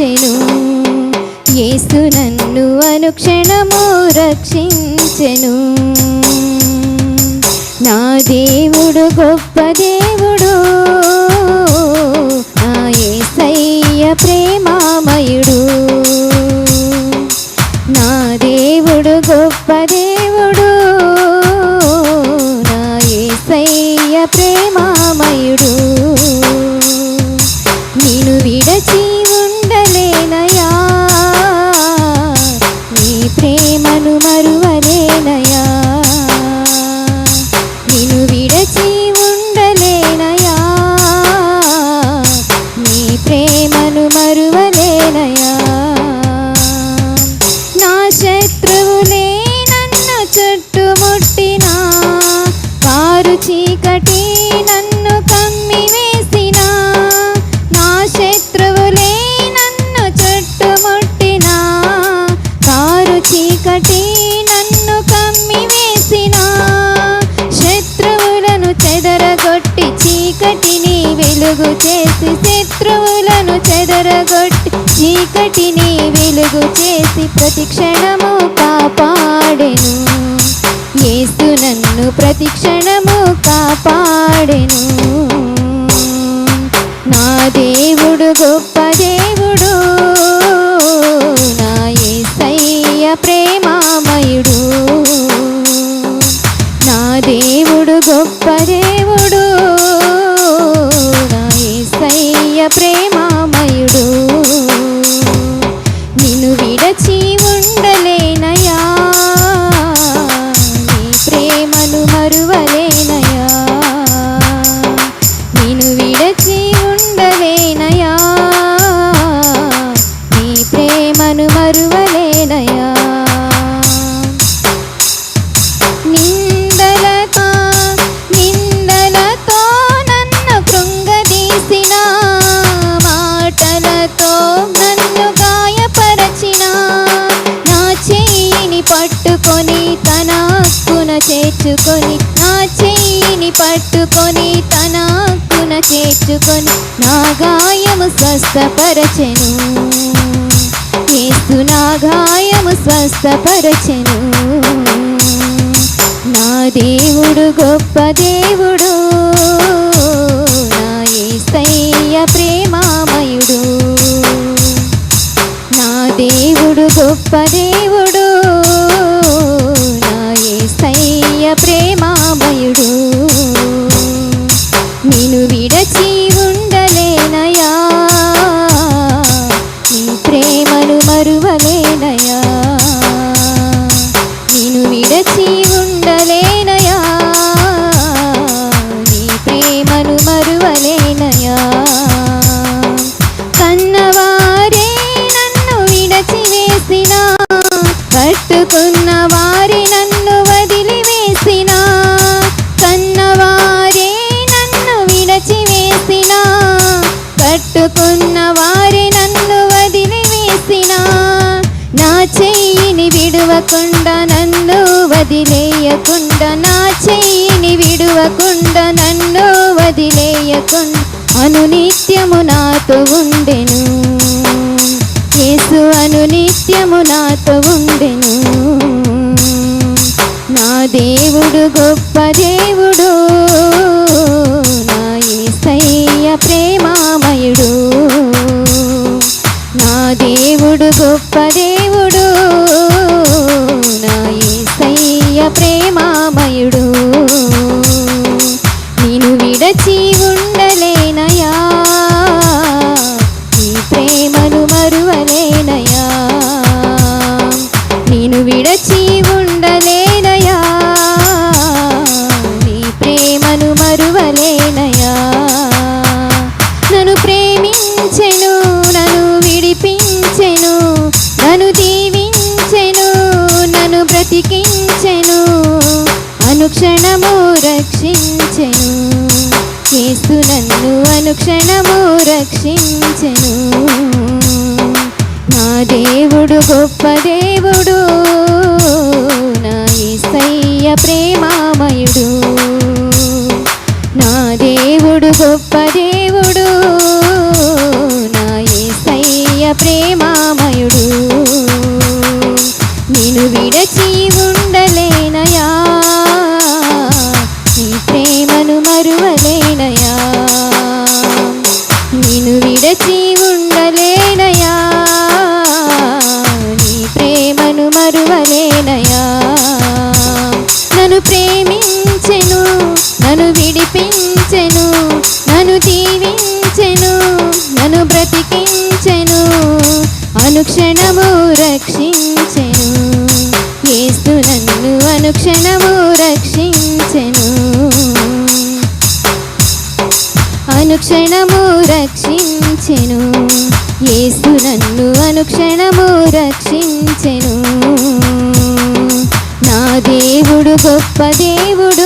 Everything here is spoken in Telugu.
రక్షించెను. యేసు నన్ను అనుక్షణము రక్షించెను. నా దేవుడు గొప్ప దేవుడు, నా యేసయ్య ప్రేమామయుడు. నా దేవుడు గొప్ప దేవుడు, నా యేసయ్య ప్రేమామయుడు. నిన్ను విడచి ఉండలేనయా, నీ ప్రేమను మరువలేనయా. నిన్ను విడచి ఉండలేనయా, నీ ప్రేమను మరువలేనయా. నా శత్రువులే నన్ను చుట్టుముట్టినా, కారు చీకటి నన్ను కమ్మివేసినా. నా శత్రువులే నన్ను చుట్టుముట్టినా, కారు చీకటి నన్ను కమ్మివేసినా. శత్రువులను చెదరగొట్టి చీకటిని వెలుగు చేసి, శత్రువులను చెదరగొట్టి చీకటిని వెలుగు చేసి ప్రతిక్షణము కాపాడెను. యేసు నన్ను ప్రతిక్షణము కాపాడెను. నా దేవుడు గొప్ప దేవుడు, నా యేసయ్య ప్రేమామయుడు. నా దేవుడు గొప్ప దేవుడు, నా యేసయ్య ప్రేమామయుడు. నిన్ను విడచి ఉండలేనయా, నీ ప్రేమను మరువలేనయా. నిన్ను విడచి ఉండలేనయా, నీ ప్రేమను మరువలేనయా. నిందలతో నన్ను కృంగదీసిన, మాటలతో నన్ను గాయపరచిన. నా చెయ్యిని పట్టుకొని తన హక్కున చేర్చుకొని, నా చెయ్యిని పట్టుకొని తన హక్కున చేర్చుకొని, నా గాయము స్వస్థపరచెను. యేసు నా గాయము స్వస్థపరచెను. నా దేవుడు గొప్ప దేవుడు, నా యేసయ్య ప్రేమామయుడు. నా దేవుడు గొప్ప దేవుడు, నా యేసయ్య ప్రేమామయుడు. నిన్ను విడచి ఉండలేనయా, నీ ప్రేమను మరువలేనయా. నిన్ను విడచి ఉండలేనయా, నీ ప్రేమను మరువలేనయా. కన్నవారే నన్ను విడచివేసిన, కట్టుకున్న వారి నన్ను వదిలివేసిన. కన్నవారే నన్ను విడచివేసిన, కట్టుకున్న వారి నన్ను వదిలివేసిన. నా చెయ్యిని విడువకుండా నన్ను వదిలేయకుండా, నా చెయ్యిని విడువకుండా నన్ను వదిలేయకుండా అనునిత్యము నాతో ఉండెను. యేసు అనునిత్యము నాతో ఉండెను. నా దేవుడు గొప్ప దేవుడు, నా యేసయ్య ప్రేమామయుడు. నా దేవుడు గొప్ప దేవుడు, నా యేసయ్య ప్రేమామయుడు. నిన్ను విడచి ఉండలేనయా, నీ ప్రేమను మరువలేనయా. నిన్ను విడచి ఉండలేనయా, నీ ప్రేమను మరువలేనయా. నన్ను ప్రేమించెను, నన్ను విడిపించెను, నన్ను దీవించెను, నన్ను బ్రతికించెను, అనుక్షణము రక్షించెను. యేసు నన్ను అనుక్షణము రక్షించెను. నా దేవుడు గొప్ప దేవుడు, నా యేసయ్య ప్రేమామయుడు. నా దేవుడు గొప్ప దేవుడు, నా యేసయ్య ప్రేమ విడచి ఉండలేనయా, నీ ప్రేమను మరువలేనయా, నిన్ను విడచి ఉండలేనయా, నీ ప్రేమను మరువలేనయా. నన్ను ప్రేమించెను, నన్ను విడిపించెను, నన్ను దీవించెను, నన్ను బ్రతికించెను, అనుక్షణము రక్షించెను. యేసు నన్ను అనుక్షణము రక్షించెను, అనుక్షణము రక్షించెను. యేసు నన్ను అనుక్షణము రక్షించెను. నా దేవుడు గొప్ప దేవుడు,